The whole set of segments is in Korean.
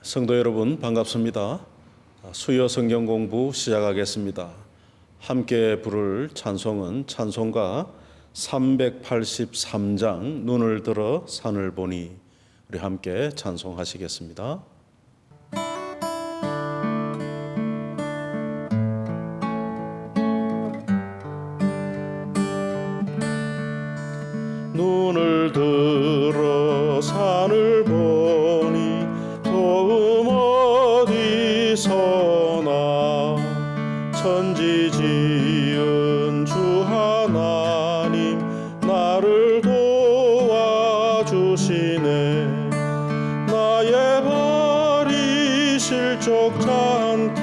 성도 여러분 반갑습니다. 수요 성경 공부 시작하겠습니다. 함께 부를 찬송은 찬송가 383장 눈을 들어 산을 보니, 우리 함께 찬송하시겠습니다. 눈을 들어 산을 보니 도움 어디서나, 천지 지은 주 하나님 나를 도와주시네. 나의 발이 실족치 않게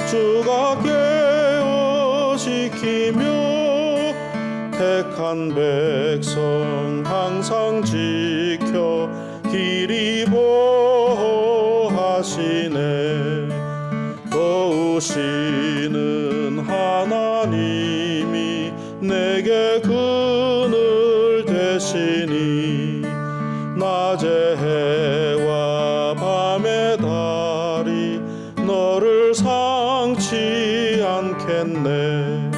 주가 깨어시키며, 택한 백성 항상 지켜 길이 보호하시네. 도우시는 하나님이 내게 그늘 되시니, 낮의 해와 밤의 달이 너를 상치 않겠네.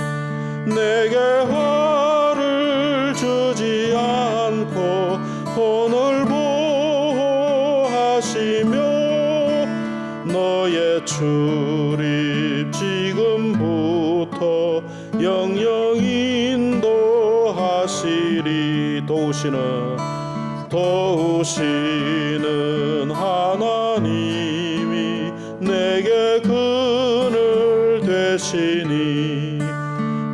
내게 화를 주지 않고 혼을 보호하시며, 너의 출입 지금부터 영영 인도하시리. 도우시는 하나님이 내게 그늘 되시니,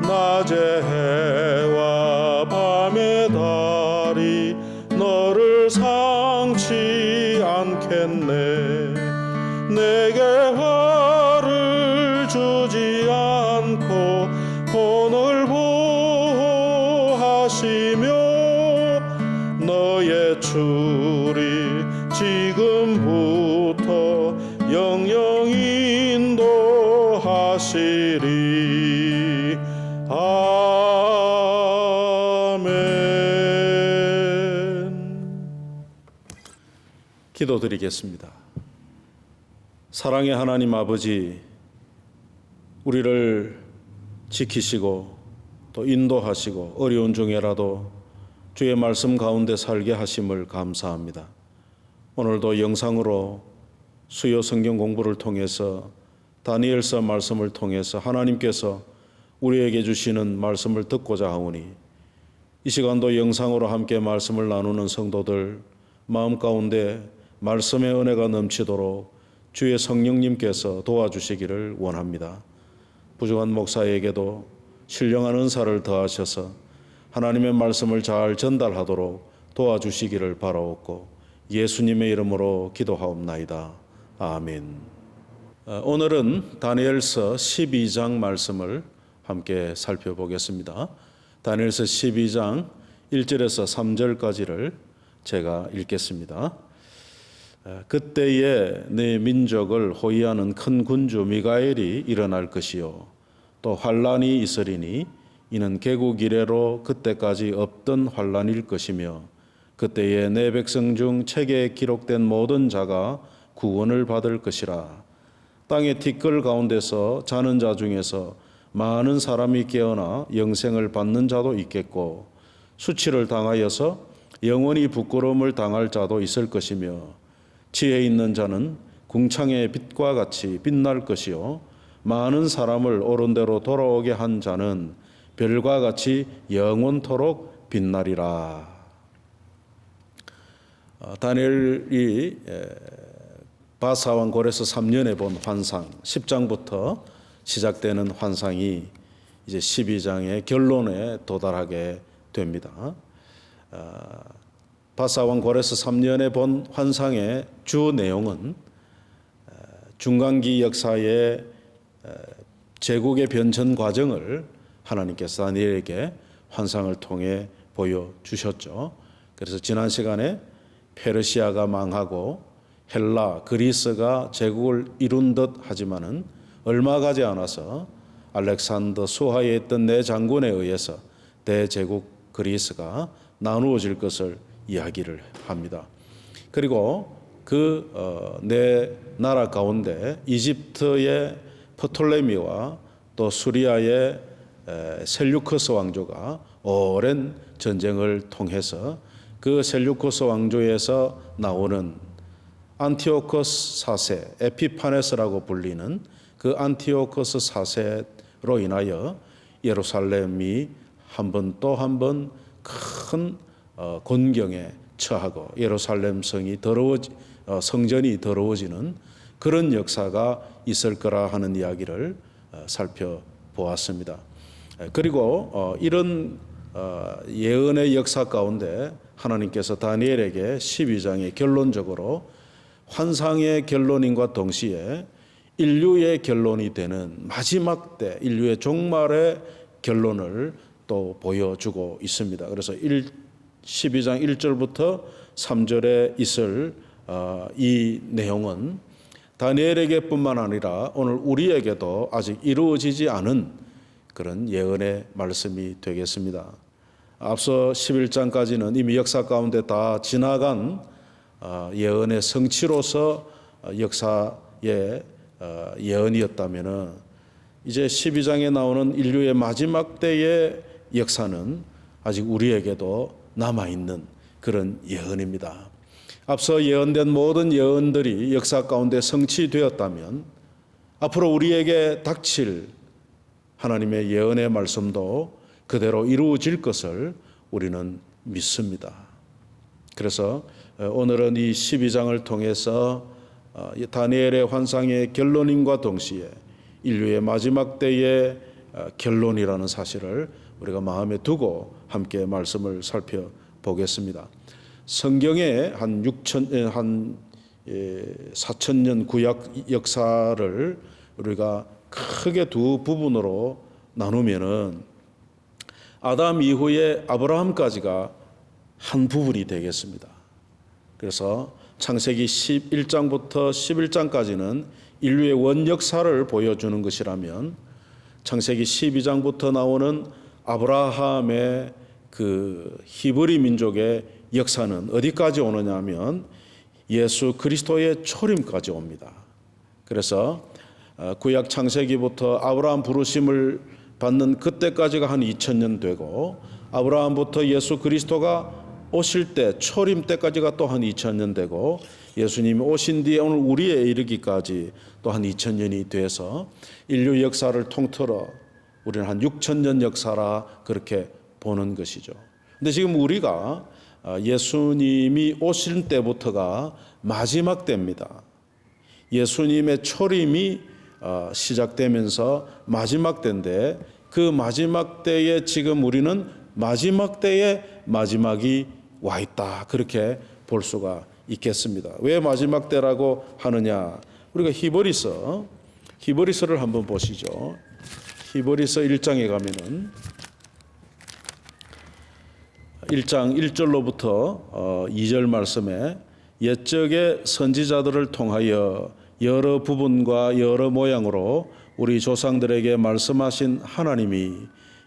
낮의 해와 밤의 달이 너를 상치 않겠네. 내게 화를 주지 않고 혼을 보호하시며, 너의 출입 지금부터 영영 인도하시리. 아멘. 기도드리겠습니다. 사랑의 하나님 아버지, 우리를 지키시고 또 인도하시고 어려운 중에라도 주의 말씀 가운데 살게 하심을 감사합니다. 오늘도 영상으로 수요 성경 공부를 통해서 다니엘서 말씀을 통해서 하나님께서 우리에게 주시는 말씀을 듣고자 하오니, 이 시간도 영상으로 함께 말씀을 나누는 성도들 마음 가운데 말씀의 은혜가 넘치도록 주의 성령님께서 도와주시기를 원합니다. 부족한 목사에게도 신령한 은사를 더하셔서 하나님의 말씀을 잘 전달하도록 도와주시기를 바라옵고 예수님의 이름으로 기도하옵나이다. 아멘. 오늘은 다니엘서 12장 말씀을 함께 살펴보겠습니다. 다니엘서 12장 1절에서 3절까지를 제가 읽겠습니다. 그때에 내 민족을 호위하는 큰 군주 미가엘이 일어날 것이요, 또 환란이 있으리니 이는 개국 이래로 그때까지 없던 환란일 것이며, 그때에 내 백성 중 책에 기록된 모든 자가 구원을 받을 것이라. 땅의 티끌 가운데서 자는 자 중에서 많은 사람이 깨어나 영생을 받는 자도 있겠고, 수치를 당하여서 영원히 부끄러움을 당할 자도 있을 것이며, 지혜 있는 자는 궁창의 빛과 같이 빛날 것이요, 많은 사람을 옳은 대로 돌아오게 한 자는 별과 같이 영원토록 빛나리라. 다니엘이 바사왕 고레스 3년에 본 환상, 10장부터 시작되는 환상이 이제 12장의 결론에 도달하게 됩니다. 바사왕 고레스 3년에 본 환상의 주 내용은 중간기 역사의 제국의 변천 과정을 하나님께서 다니엘에게 환상을 통해 보여주셨죠. 그래서 지난 시간에 페르시아가 망하고 헬라, 그리스가 제국을 이룬 듯 하지만은 얼마 가지 않아서 알렉산더 수하에 있던 네 장군에 의해서 대제국 그리스가 나누어질 것을 이야기를 합니다. 그리고 내 나라 가운데 이집트의 프톨레미와 또 수리아의 셀루커스 왕조가 오랜 전쟁을 통해서 그 셀루커스 왕조에서 나오는 안티오코스 4세, 에피파네스라고 불리는 그 안티오코스 4세로 인하여 예루살렘이 한 번 또 한 번 큰 곤경에 처하고 예루살렘 성전이 더러워지는 그런 역사가 있을 거라 하는 이야기를 살펴보았습니다. 그리고 이런 예언의 역사 가운데 하나님께서 다니엘에게 12장에 결론적으로 환상의 결론인과 동시에 인류의 결론이 되는 마지막 때 인류의 종말의 결론을 또 보여주고 있습니다. 그래서 12장 1절부터 3절에 있을 이 내용은 다니엘에게 뿐만 아니라 오늘 우리에게도 아직 이루어지지 않은 그런 예언의 말씀이 되겠습니다. 앞서 11장까지는 이미 역사 가운데 다 지나간 예언의 성취로서 역사의 예언이었다면 이제 12장에 나오는 인류의 마지막 때의 역사는 아직 우리에게도 남아있는 그런 예언입니다. 앞서 예언된 모든 예언들이 역사 가운데 성취되었다면 앞으로 우리에게 닥칠 하나님의 예언의 말씀도 그대로 이루어질 것을 우리는 믿습니다. 그래서 오늘은 이 12장을 통해서 다니엘의 환상의 결론임과 동시에 인류의 마지막 때의 결론이라는 사실을 우리가 마음에 두고 함께 말씀을 살펴보겠습니다. 성경의 한 4,000년 구약 역사를 우리가 크게 두 부분으로 나누면은 아담 이후에 아브라함까지가 한 부분이 되겠습니다. 그래서 창세기 11장부터 11장까지는 인류의 원역사를 보여주는 것이라면 창세기 12장부터 나오는 아브라함의 그 히브리 민족의 역사는 어디까지 오느냐 하면 예수 그리스도의 초림까지 옵니다. 그래서 구약 창세기부터 아브라함 부르심을 받는 그때까지가 한 2000년 되고 아브라함부터 예수 그리스도가 오실 때 초림 때까지가 또 한 2000년 되고 예수님이 오신 뒤에 오늘 우리에 이르기까지 또 한 2000년이 돼서 인류 역사를 통틀어 우리는 한 6000년 역사라 그렇게 보는 것이죠. 근데 지금 우리가 예수님이 오실 때부터가 마지막 때입니다. 예수님의 초림이 시작되면서 마지막 때인데 그 마지막 때에 지금 우리는 마지막 때의 마지막이 와 있다. 그렇게 볼 수가 있겠습니다. 왜 마지막 때라고 하느냐? 우리가 히브리서를 한번 보시죠. 히브리서 1장에 가면은 1장 1절로부터 2절 말씀에 옛적의 선지자들을 통하여 여러 부분과 여러 모양으로 우리 조상들에게 말씀하신 하나님이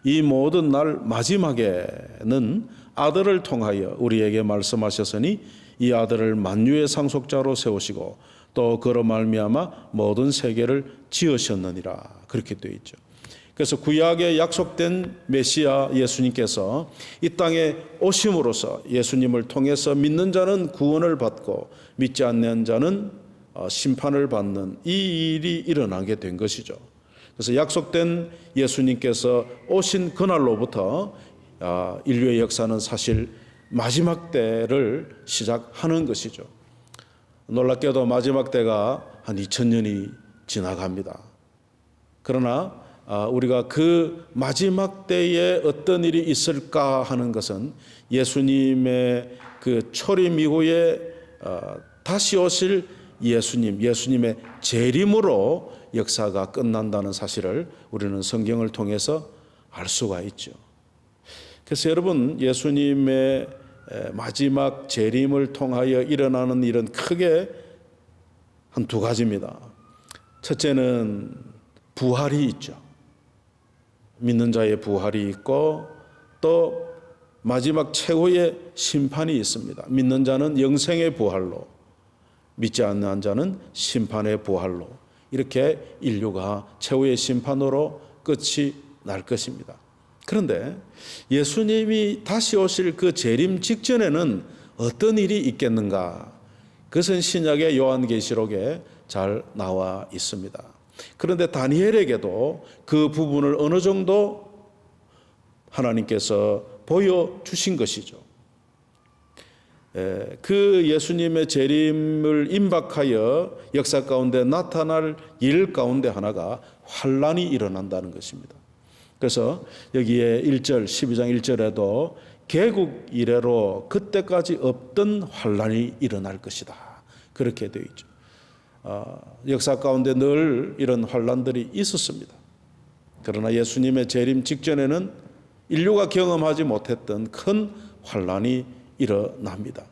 이 모든 날 마지막에는 아들을 통하여 우리에게 말씀하셨으니 이 아들을 만유의 상속자로 세우시고 또 그로 말미암아 모든 세계를 지으셨느니라 그렇게 되어 있죠. 그래서 구약에 약속된 메시아 예수님께서 이 땅에 오심으로써 예수님을 통해서 믿는 자는 구원을 받고 믿지 않는 자는 심판을 받는 이 일이 일어나게 된 것이죠. 그래서 약속된 예수님께서 오신 그날로부터 인류의 역사는 사실 마지막 때를 시작하는 것이죠. 놀랍게도 마지막 때가 한 2000년이 지나갑니다. 그러나 우리가 그 마지막 때에 어떤 일이 있을까 하는 것은 예수님의 그 초림 이후에 다시 오실 예수님의 재림으로 역사가 끝난다는 사실을 우리는 성경을 통해서 알 수가 있죠. 그래서 여러분 예수님의 마지막 재림을 통하여 일어나는 일은 크게 한 두 가지입니다. 첫째는 부활이 있죠. 믿는 자의 부활이 있고 또 마지막 최후의 심판이 있습니다. 믿는 자는 영생의 부활로 믿지 않는 자는 심판의 부활로, 이렇게 인류가 최후의 심판으로 끝이 날 것입니다. 그런데 예수님이 다시 오실 그 재림 직전에는 어떤 일이 있겠는가? 그것은 신약의 요한계시록에 잘 나와 있습니다. 그런데 다니엘에게도 그 부분을 어느 정도 하나님께서 보여주신 것이죠. 그 예수님의 재림을 임박하여 역사 가운데 나타날 일 가운데 하나가 환란이 일어난다는 것입니다. 그래서 여기에 1절, 12장 1절에도 개국 이래로 그때까지 없던 환란이 일어날 것이다, 그렇게 되어 있죠. 역사 가운데 늘 이런 환란들이 있었습니다. 그러나 예수님의 재림 직전에는 인류가 경험하지 못했던 큰 환란이 일어납니다.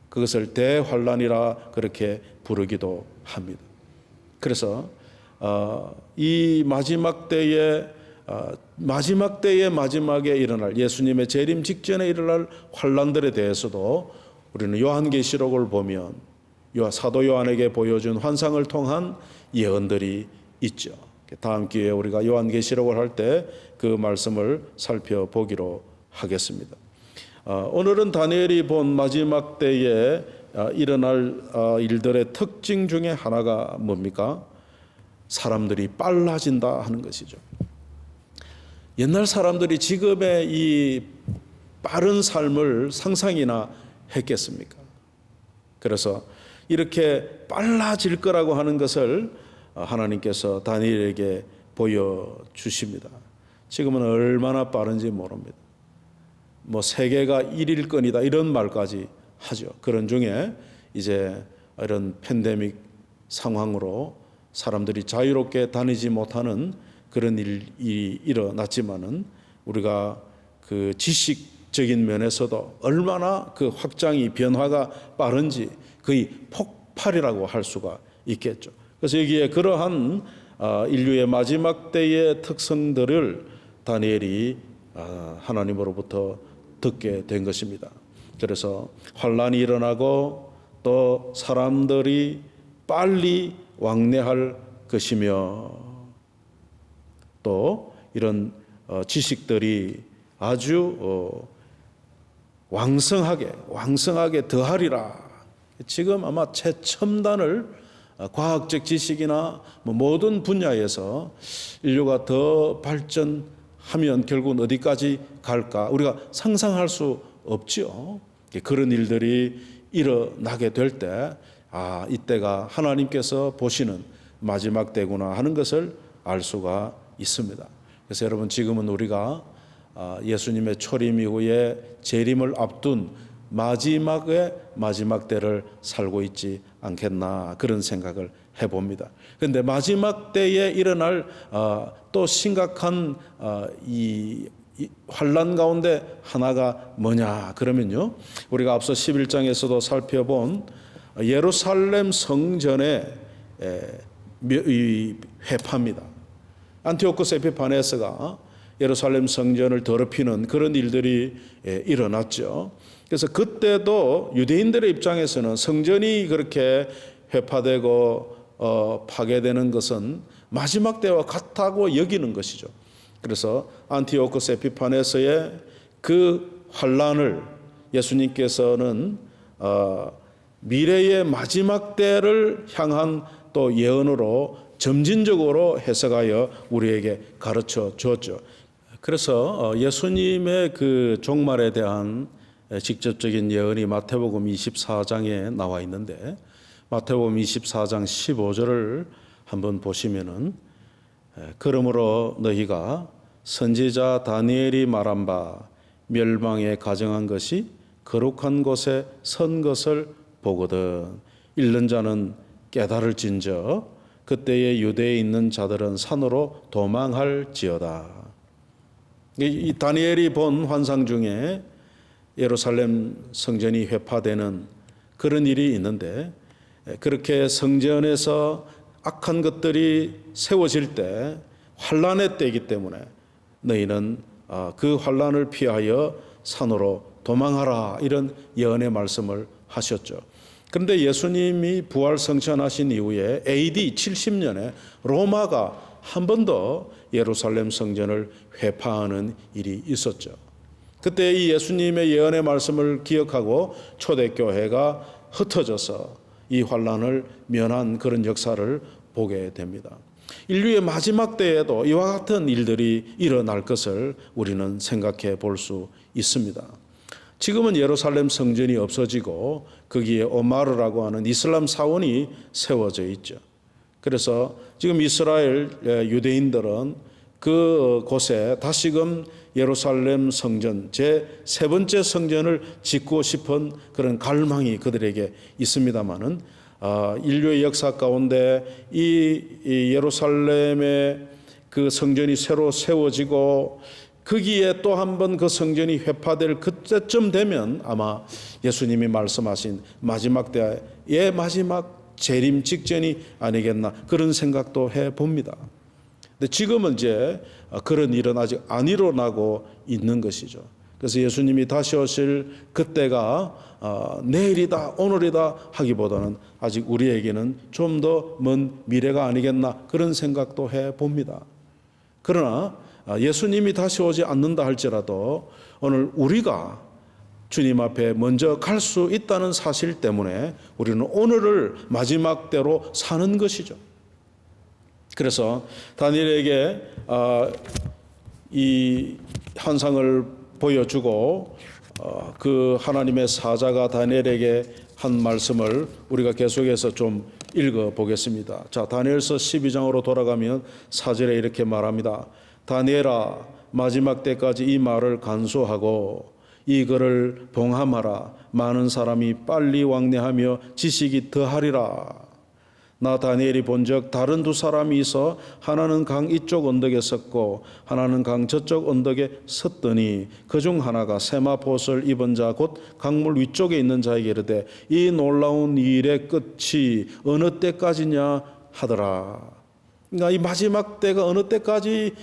그것을 대환란이라 그렇게 부르기도 합니다. 그래서 이 마지막 때에 마지막에 일어날, 예수님의 재림 직전에 일어날 환란들에 대해서도 우리는 요한계시록을 보면 사도 요한에게 보여준 환상을 통한 예언들이 있죠. 다음 기회에 우리가 요한계시록을 할 때 그 말씀을 살펴보기로 하겠습니다. 오늘은 다니엘이 본 마지막 때에 일어날 일들의 특징 중에 하나가 뭡니까? 사람들이 빨라진다 하는 것이죠. 옛날 사람들이 지금의 이 빠른 삶을 상상이나 했겠습니까? 그래서 이렇게 빨라질 거라고 하는 것을 하나님께서 다니엘에게 보여주십니다. 지금은 얼마나 빠른지 모릅니다. 세계가 1일권이다 이런 말까지 하죠. 그런 중에 이제 이런 팬데믹 상황으로 사람들이 자유롭게 다니지 못하는 그런 일이 일어났지만은 우리가 그 지식적인 면에서도 얼마나 그 확장이 변화가 빠른지 거의 폭발이라고 할 수가 있겠죠. 그래서 여기에 그러한 인류의 마지막 때의 특성들을 다니엘이 하나님으로부터 듣게 된 것입니다. 그래서 환란이 일어나고 또 사람들이 빨리 왕래할 것이며 또 이런 지식들이 아주 왕성하게 더하리라. 지금 아마 최첨단을 과학적 지식이나 모든 분야에서 인류가 더 발전하면 결국은 어디까지 갈까 우리가 상상할 수 없죠. 그런 일들이 일어나게 될 때 이때가 하나님께서 보시는 마지막 때구나 하는 것을 알 수가 있습니다. 그래서 여러분, 지금은 우리가 예수님의 초림 이후에 재림을 앞둔 마지막 때를 살고 있지 않겠나 그런 생각을 해봅니다. 그런데 마지막 때에 일어날 또 심각한 이 환란 가운데 하나가 뭐냐 그러면요, 우리가 앞서 11장에서도 살펴본 예루살렘 성전의 회파입니다. 안티오코스 에피파네스가 예루살렘 성전을 더럽히는 그런 일들이 일어났죠. 그래서 그때도 유대인들의 입장에서는 성전이 그렇게 회파되고 파괴되는 것은 마지막 때와 같다고 여기는 것이죠. 그래서 안티오코스 에피파네스의 그 환란을 예수님께서는 미래의 마지막 때를 향한 또 예언으로 점진적으로 해석하여 우리에게 가르쳐 주었죠. 그래서 예수님의 그 종말에 대한 직접적인 예언이 마태복음 24장에 나와 있는데, 마태복음 24장 15절을 한번 보시면은, 그러므로 너희가 선지자 다니엘이 말한 바 멸망에 가정한 것이 거룩한 곳에 선 것을 보거든 읽는 자는 깨달을진저 그때에 유대에 있는 자들은 산으로 도망할지어다. 이 다니엘이 본 환상 중에 예루살렘 성전이 회파되는 그런 일이 있는데, 그렇게 성전에서 악한 것들이 세워질 때 환란의 때이기 때문에 너희는 그 환란을 피하여 산으로 도망하라, 이런 예언의 말씀을 하셨죠. 그런데 예수님이 부활 성천하신 이후에 AD 70년에 로마가 한 번 더 예루살렘 성전을 회파하는 일이 있었죠. 그때 이 예수님의 예언의 말씀을 기억하고 초대교회가 흩어져서 이 환란을 면한 그런 역사를 보게 됩니다. 인류의 마지막 때에도 이와 같은 일들이 일어날 것을 우리는 생각해 볼 수 있습니다. 지금은 예루살렘 성전이 없어지고 거기에 오마르라고 하는 이슬람 사원이 세워져 있죠. 그래서 지금 이스라엘 유대인들은 그 곳에 다시금 예루살렘 성전 제 세 번째 성전을 짓고 싶은 그런 갈망이 그들에게 있습니다마는 인류의 역사 가운데 이 예루살렘의 그 성전이 새로 세워지고 거기에 또 한 번 그 성전이 회파될 그때쯤 되면 아마 예수님이 말씀하신 마지막 때의 마지막 재림 직전이 아니겠나 그런 생각도 해봅니다. 근데 지금은 이제 그런 일은 아직 안 일어나고 있는 것이죠. 그래서 예수님이 다시 오실 그때가 내일이다 오늘이다 하기보다는 아직 우리에게는 좀 더 먼 미래가 아니겠나 그런 생각도 해봅니다. 그러나 예수님이 다시 오지 않는다 할지라도 오늘 우리가 주님 앞에 먼저 갈 수 있다는 사실 때문에 우리는 오늘을 마지막 때로 사는 것이죠. 그래서 다니엘에게 이 환상을 보여주고 그 하나님의 사자가 다니엘에게 한 말씀을 우리가 계속해서 좀 읽어보겠습니다. 자, 다니엘서 12장으로 돌아가면 4절에 이렇게 말합니다. 다니엘아, 마지막 때까지 이 말을 간수하고 이 글을 봉함하라. 많은 사람이 빨리 왕래하며 지식이 더하리라. 나 다니엘이 본즉 다른 두 사람이 있어 하나는 강 이쪽 언덕에 섰고 하나는 강 저쪽 언덕에 섰더니 그중 하나가 세마포옷을 입은 자 곧 강물 위쪽에 있는 자에게 이르되 이 놀라운 일의 끝이 어느 때까지냐 하더라. 그러니까 이 마지막 때가 어느 때까지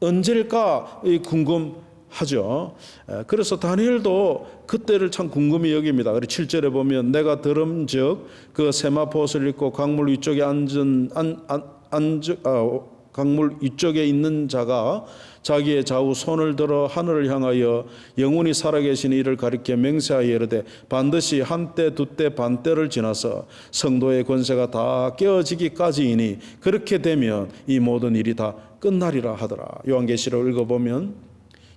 언제일까 궁금하죠. 그래서 다니엘도 그때를 참 궁금히 여깁니다. 7절에 보면 내가 들음즉 그 세마포옷을 입고 강물 위쪽에 강물 위쪽에 있는 자가 자기의 좌우 손을 들어 하늘을 향하여 영원히 살아계신 이를 가리켜 맹세하여 이르되 반드시 한때 두때 반때를 지나서 성도의 권세가 다 깨어지기까지이니 그렇게 되면 이 모든 일이 다 끝나리라 하더라. 요한계시록 읽어보면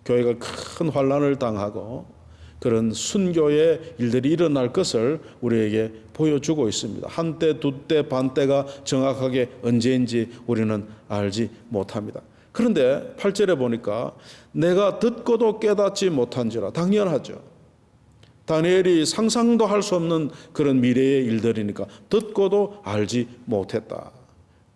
교회가 큰 환난을 당하고 그런 순교의 일들이 일어날 것을 우리에게 보여주고 있습니다. 한때, 두때, 반때가 정확하게 언제인지 우리는 알지 못합니다. 그런데 8절에 보니까 내가 듣고도 깨닫지 못한지라. 당연하죠. 다니엘이 상상도 할 수 없는 그런 미래의 일들이니까 듣고도 알지 못했다.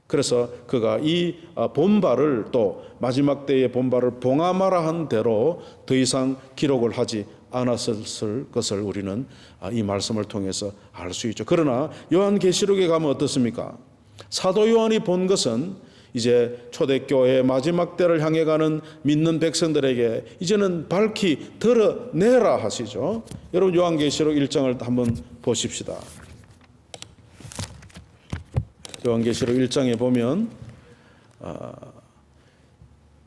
그래서 그가 이 본발을 또 마지막 때의 본발을 봉하마라 한 대로 더 이상 기록을 하지 않았을 것을 우리는 이 말씀을 통해서 알 수 있죠. 그러나 요한계시록에 가면 어떻습니까? 사도 요한이 본 것은 이제 초대교회의 마지막 때를 향해 가는 믿는 백성들에게 이제는 밝히 드러내라 하시죠. 여러분 요한계시록 1장을 한번 보십시다. 요한계시록 1장에 보면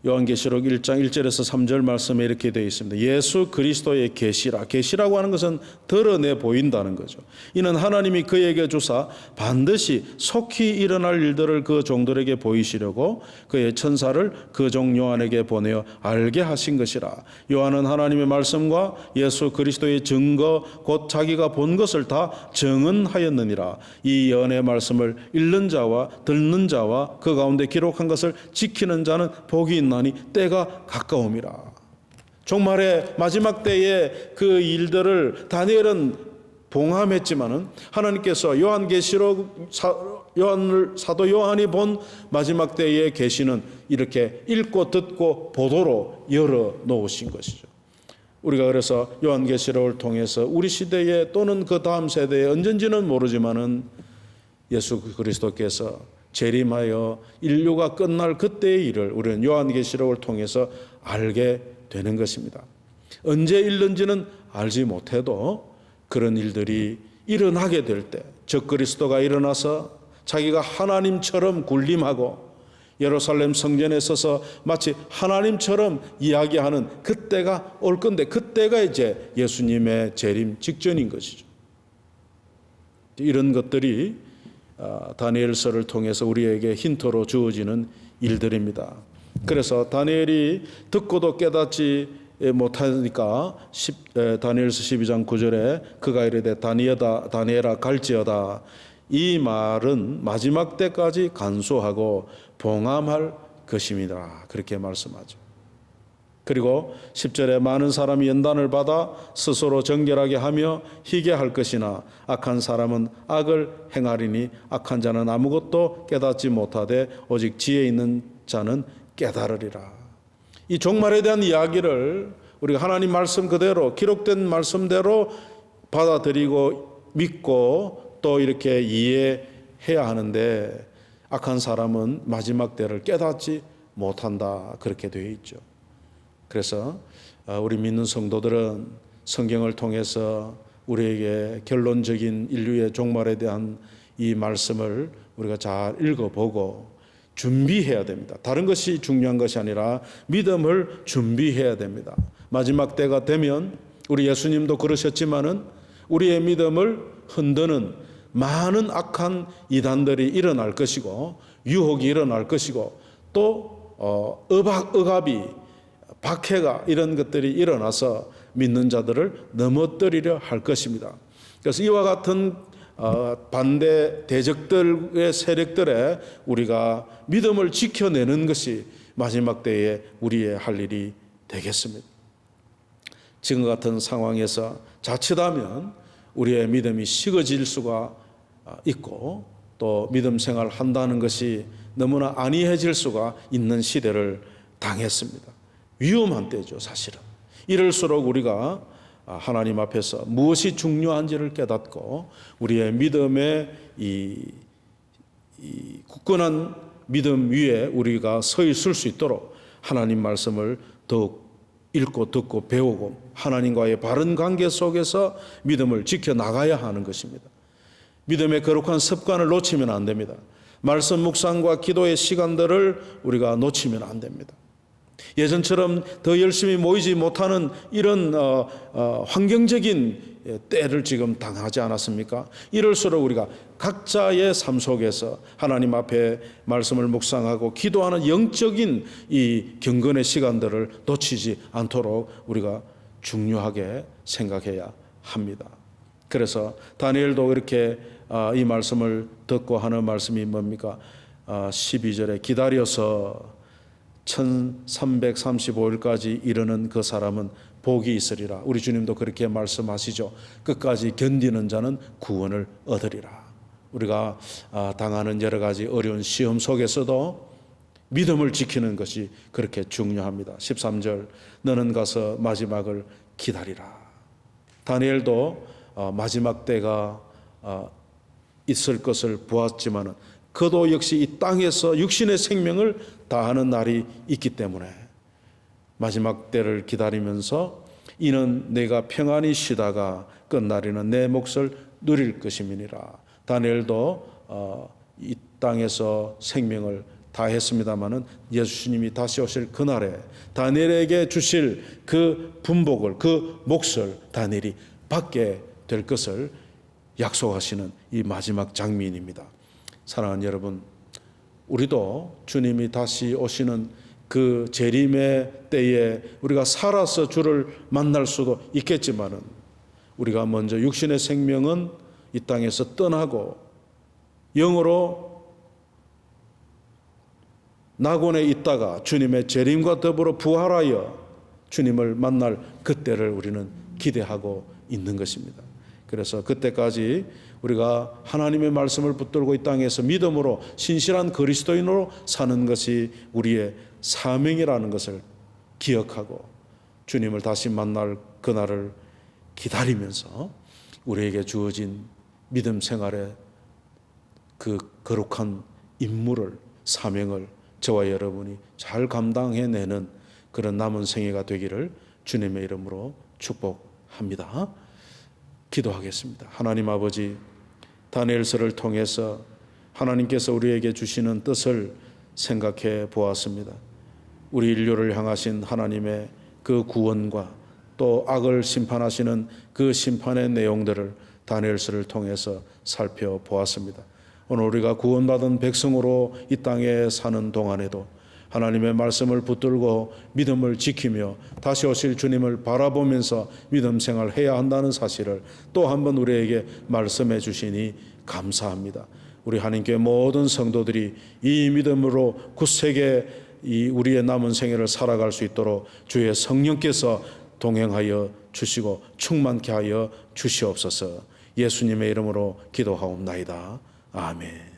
요한계시록 1장 1절에서 3절 말씀에 이렇게 되어 있습니다. 예수 그리스도의 계시라. 계시라고 하는 것은 드러내 보인다는 거죠. 이는 하나님이 그에게 주사 반드시 속히 일어날 일들을 그 종들에게 보이시려고 그의 천사를 그 종 요한에게 보내어 알게 하신 것이라. 요한은 하나님의 말씀과 예수 그리스도의 증거 곧 자기가 본 것을 다 증언하였느니라. 이 예언의 말씀을 읽는 자와 듣는 자와 그 가운데 기록한 것을 지키는 자는 복이 있나니 때가 가까움이라. 종말의 마지막 때의 그 일들을 다니엘은 봉함했지만은 하나님께서 사도 요한이 본 마지막 때의 계시는 이렇게 읽고 듣고 보도록 열어 놓으신 것이죠. 우리가 그래서 요한계시록을 통해서 우리 시대에 또는 그 다음 세대에 언젠지는 모르지만은 예수 그리스도께서 재림하여 인류가 끝날 그때의 일을 우리는 요한계시록을 통해서 알게 되는 것입니다. 언제 일는지는 알지 못해도 그런 일들이 일어나게 될 때, 적그리스도가 일어나서 자기가 하나님처럼 군림하고 예루살렘 성전에 서서 마치 하나님처럼 이야기하는 그때가 올 건데, 그때가 이제 예수님의 재림 직전인 것이죠. 이런 것들이 다니엘서를 통해서 우리에게 힌트로 주어지는 일들입니다. 그래서 다니엘이 듣고도 깨닫지 못하니까 다니엘서 12장 9절에 그가 이르되 다니엘아 갈지어다, 이 말은 마지막 때까지 간수하고 봉함할 것입니다. 그렇게 말씀하죠. 그리고 10절에 많은 사람이 연단을 받아 스스로 정결하게 하며 희게 할 것이나 악한 사람은 악을 행하리니 악한 자는 아무것도 깨닫지 못하되 오직 지혜 있는 자는 깨달으리라. 이 종말에 대한 이야기를 우리가 하나님 말씀 그대로 기록된 말씀대로 받아들이고 믿고 또 이렇게 이해해야 하는데, 악한 사람은 마지막 때를 깨닫지 못한다, 그렇게 되어 있죠. 그래서 우리 믿는 성도들은 성경을 통해서 우리에게 결론적인 인류의 종말에 대한 이 말씀을 우리가 잘 읽어보고 준비해야 됩니다. 다른 것이 중요한 것이 아니라 믿음을 준비해야 됩니다. 마지막 때가 되면 우리 예수님도 그러셨지만은 우리의 믿음을 흔드는 많은 악한 이단들이 일어날 것이고 유혹이 일어날 것이고 또 억압이, 박해가, 이런 것들이 일어나서 믿는 자들을 넘어뜨리려 할 것입니다. 그래서 이와 같은 반대 대적들의 세력들에 우리가 믿음을 지켜내는 것이 마지막 때에 우리의 할 일이 되겠습니다. 지금 같은 상황에서 자칫하면 우리의 믿음이 식어질 수가 있고 또 믿음 생활을 한다는 것이 너무나 안이해질 수가 있는 시대를 당했습니다. 위험한 때죠, 사실은. 이럴수록 우리가 하나님 앞에서 무엇이 중요한지를 깨닫고 우리의 믿음의 이 굳건한 믿음 위에 우리가 서 있을 수 있도록 하나님 말씀을 더욱 읽고 듣고 배우고 하나님과의 바른 관계 속에서 믿음을 지켜나가야 하는 것입니다. 믿음의 거룩한 습관을 놓치면 안 됩니다. 말씀 묵상과 기도의 시간들을 우리가 놓치면 안 됩니다. 예전처럼 더 열심히 모이지 못하는 이런 환경적인 때를 지금 당하지 않았습니까? 이럴수록 우리가 각자의 삶 속에서 하나님 앞에 말씀을 묵상하고 기도하는 영적인 이 경건의 시간들을 놓치지 않도록 우리가 중요하게 생각해야 합니다. 그래서 다니엘도 이렇게 이 말씀을 듣고 하는 말씀이 뭡니까? 12절에 기다려서 1335일까지 이르는 그 사람은 복이 있으리라. 우리 주님도 그렇게 말씀하시죠. 끝까지 견디는 자는 구원을 얻으리라. 우리가 당하는 여러 가지 어려운 시험 속에서도 믿음을 지키는 것이 그렇게 중요합니다. 13절 너는 가서 마지막을 기다리라. 다니엘도 마지막 때가 있을 것을 보았지만은 그도 역시 이 땅에서 육신의 생명을 다하는 날이 있기 때문에 마지막 때를 기다리면서 이는 내가 평안히 쉬다가 끝날에는 내 몫을 누릴 것임이니라. 다니엘도 이 땅에서 생명을 다했습니다마는 예수님이 다시 오실 그날에 다니엘에게 주실 그 분복을, 그 몫을 다니엘이 받게 될 것을 약속하시는 이 마지막 장면입니다. 사랑하는 여러분, 우리도 주님이 다시 오시는 그 재림의 때에 우리가 살아서 주를 만날 수도 있겠지만은 우리가 먼저 육신의 생명은 이 땅에서 떠나고 영으로 낙원에 있다가 주님의 재림과 더불어 부활하여 주님을 만날 그때를 우리는 기대하고 있는 것입니다. 그래서 그때까지 우리가 하나님의 말씀을 붙들고 이 땅에서 믿음으로 신실한 그리스도인으로 사는 것이 우리의 사명이라는 것을 기억하고 주님을 다시 만날 그날을 기다리면서 우리에게 주어진 믿음 생활의 그 거룩한 임무를, 사명을 저와 여러분이 잘 감당해내는 그런 남은 생애가 되기를 주님의 이름으로 축복합니다. 기도하겠습니다. 하나님 아버지, 다니엘서를 통해서 하나님께서 우리에게 주시는 뜻을 생각해 보았습니다. 우리 인류를 향하신 하나님의 그 구원과 또 악을 심판하시는 그 심판의 내용들을 다니엘서를 통해서 살펴보았습니다. 오늘 우리가 구원받은 백성으로 이 땅에 사는 동안에도 하나님의 말씀을 붙들고 믿음을 지키며 다시 오실 주님을 바라보면서 믿음 생활해야 한다는 사실을 또 한 번 우리에게 말씀해 주시니 감사합니다. 우리 한인교회 모든 성도들이 이 믿음으로 굳세게 이 우리의 남은 생애를 살아갈 수 있도록 주의 성령께서 동행하여 주시고 충만케 하여 주시옵소서. 예수님의 이름으로 기도하옵나이다. 아멘.